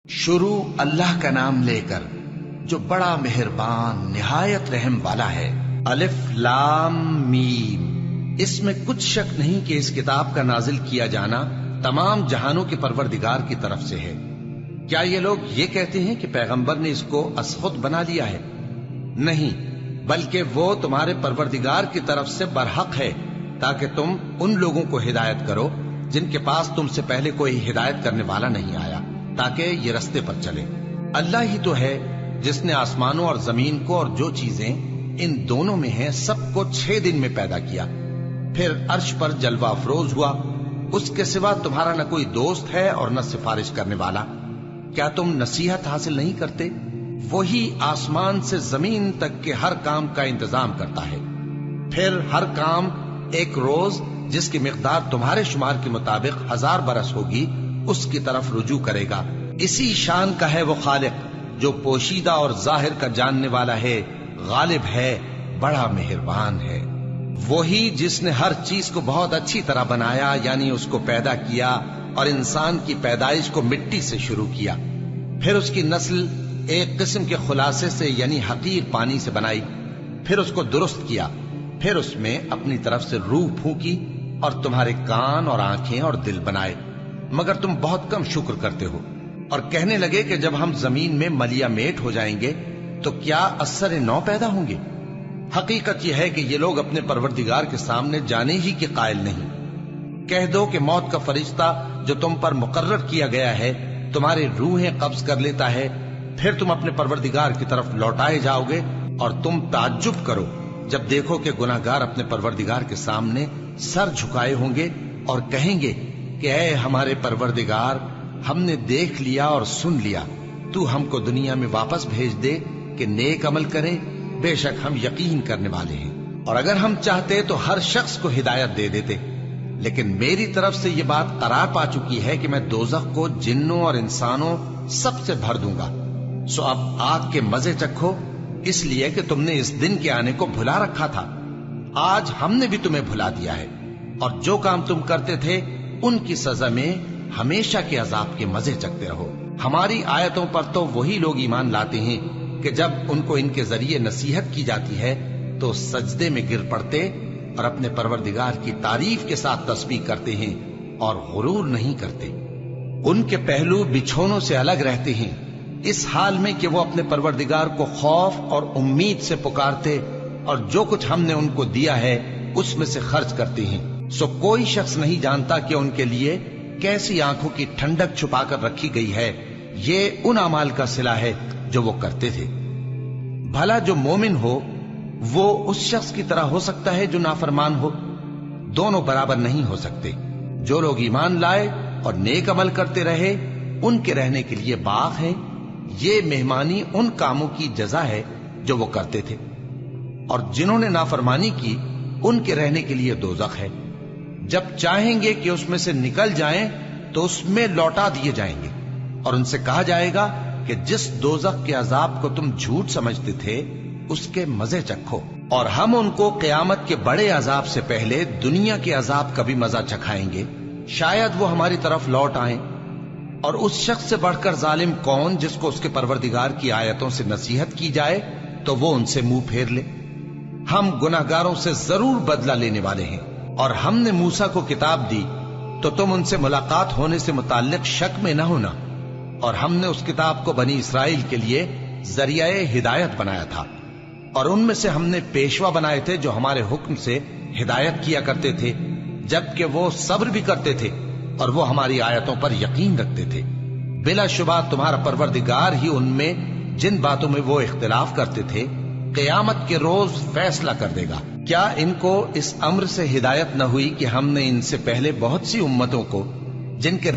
شروع اللہ کا نام لے کر جو بڑا مہربان نہایت رحم والا ہے۔ الف لام میم۔ اس میں کچھ شک نہیں کہ اس کتاب کا نازل کیا جانا تمام جہانوں کے پروردگار کی طرف سے ہے۔ کیا یہ لوگ یہ کہتے ہیں کہ پیغمبر نے اس کو از خود بنا لیا ہے؟ نہیں، بلکہ وہ تمہارے پروردگار کی طرف سے برحق ہے، تاکہ تم ان لوگوں کو ہدایت کرو جن کے پاس تم سے پہلے کوئی ہدایت کرنے والا نہیں آیا، تاکہ یہ رستے پر چلے۔ اللہ ہی تو ہے جس نے آسمانوں اور زمین کو اور جو چیزیں ان دونوں میں ہیں سب کو 6 دن میں پیدا کیا، پھر عرش پر جلوہ افروز ہوا۔ اس کے سوا تمہارا نہ کوئی دوست ہے اور نہ سفارش کرنے والا۔ کیا تم نصیحت حاصل نہیں کرتے؟ وہی آسمان سے زمین تک کے ہر کام کا انتظام کرتا ہے، پھر ہر کام ایک روز جس کی مقدار تمہارے شمار کے مطابق 1000 برس ہوگی اس کی طرف رجوع کرے گا۔ اسی شان کا ہے وہ خالق جو پوشیدہ اور ظاہر کا جاننے والا ہے، غالب ہے، بڑا مہربان ہے۔ وہی جس نے ہر چیز کو بہت اچھی طرح بنایا، یعنی اس کو پیدا کیا اور انسان کی پیدائش کو مٹی سے شروع کیا، پھر اس کی نسل ایک قسم کے خلاصے سے یعنی حقیر پانی سے بنائی، پھر اس کو درست کیا، پھر اس میں اپنی طرف سے روح پھونکی اور تمہارے کان اور آنکھیں اور دل بنائے، مگر تم بہت کم شکر کرتے ہو۔ اور کہنے لگے کہ جب ہم زمین میں ملیا میٹ ہو جائیں گے تو کیا اثر نو پیدا ہوں گے؟ حقیقت یہ ہے کہ یہ لوگ اپنے پروردگار کے سامنے جانے ہی کے قائل نہیں۔ کہہ دو کہ موت کا فرشتہ جو تم پر مقرر کیا گیا ہے تمہاری روحیں قبض کر لیتا ہے، پھر تم اپنے پروردگار کی طرف لوٹائے جاؤ گے، اور تم تعجب کرو جب دیکھو کہ گناہگار اپنے پروردگار کے سامنے سر جھکائے ہوں گے اور کہیں گے کہ اے ہمارے پروردگار، ہم نے دیکھ لیا اور سن لیا، تو ہم کو دنیا میں واپس بھیج دے کہ نیک عمل کریں، بے شک ہم یقین کرنے والے ہیں۔ اور اگر ہم چاہتے تو ہر شخص کو ہدایت دے دیتے، لیکن میری طرف سے یہ بات قرار پا چکی ہے کہ میں دوزخ کو جنوں اور انسانوں سب سے بھر دوں گا۔ سو اب آگ کے مزے چکھو، اس لیے کہ تم نے اس دن کے آنے کو بھلا رکھا تھا۔ آج ہم نے بھی تمہیں بھلا دیا ہے، اور جو کام تم کرتے تھے ان کی سزا میں ہمیشہ کے عذاب کے مزے چکتے رہو۔ ہماری آیتوں پر تو وہی لوگ ایمان لاتے ہیں کہ جب ان کو ان کے ذریعے نصیحت کی جاتی ہے تو سجدے میں گر پڑتے اور اپنے پروردگار کی تعریف کے ساتھ تسبیح کرتے ہیں اور غرور نہیں کرتے۔ ان کے پہلو بچھونوں سے الگ رہتے ہیں، اس حال میں کہ وہ اپنے پروردگار کو خوف اور امید سے پکارتے اور جو کچھ ہم نے ان کو دیا ہے اس میں سے خرچ کرتے ہیں۔ سو کوئی شخص نہیں جانتا کہ ان کے لیے کیسی آنکھوں کی ٹھنڈک چھپا کر رکھی گئی ہے، یہ ان اعمال کا صلہ ہے جو وہ کرتے تھے۔ بھلا جو مومن ہو وہ اس شخص کی طرح ہو سکتا ہے جو نافرمان ہو؟ دونوں برابر نہیں ہو سکتے۔ جو لوگ ایمان لائے اور نیک عمل کرتے رہے ان کے رہنے کے لیے باغ ہے، یہ مہمانی ان کاموں کی جزا ہے جو وہ کرتے تھے، اور جنہوں نے نافرمانی کی ان کے رہنے کے لیے دوزخ ہے۔ جب چاہیں گے کہ اس میں سے نکل جائیں تو اس میں لوٹا دیے جائیں گے، اور ان سے کہا جائے گا کہ جس دوزخ کے عذاب کو تم جھوٹ سمجھتے تھے اس کے مزے چکھو، اور ہم ان کو قیامت کے بڑے عذاب سے پہلے دنیا کے عذاب کا بھی مزہ چکھائیں گے، شاید وہ ہماری طرف لوٹ آئیں۔ اور اس شخص سے بڑھ کر ظالم کون جس کو اس کے پروردگار کی آیتوں سے نصیحت کی جائے تو وہ ان سے منہ پھیر لے۔ ہم گناہگاروں سے ضرور بدلہ لینے والے ہیں۔ اور ہم نے موسیٰ کو کتاب دی تو تم ان سے ملاقات ہونے سے متعلق شک میں نہ ہونا، اور ہم نے اس کتاب کو بنی اسرائیل کے لیے ذریعہ ہدایت بنایا تھا، اور ان میں سے ہم نے پیشوا بنائے تھے جو ہمارے حکم سے ہدایت کیا کرتے تھے، جبکہ وہ صبر بھی کرتے تھے اور وہ ہماری آیتوں پر یقین رکھتے تھے۔ بلا شبہ تمہارا پروردگار ہی ان میں جن باتوں میں وہ اختلاف کرتے تھے قیامت کے روز فیصلہ کر دے گا۔ کیا ان کو اس امر سے ہدایت نہ ہوئی کہ ہم نے ان سے پہلے بہت سی امتوں کو جن کے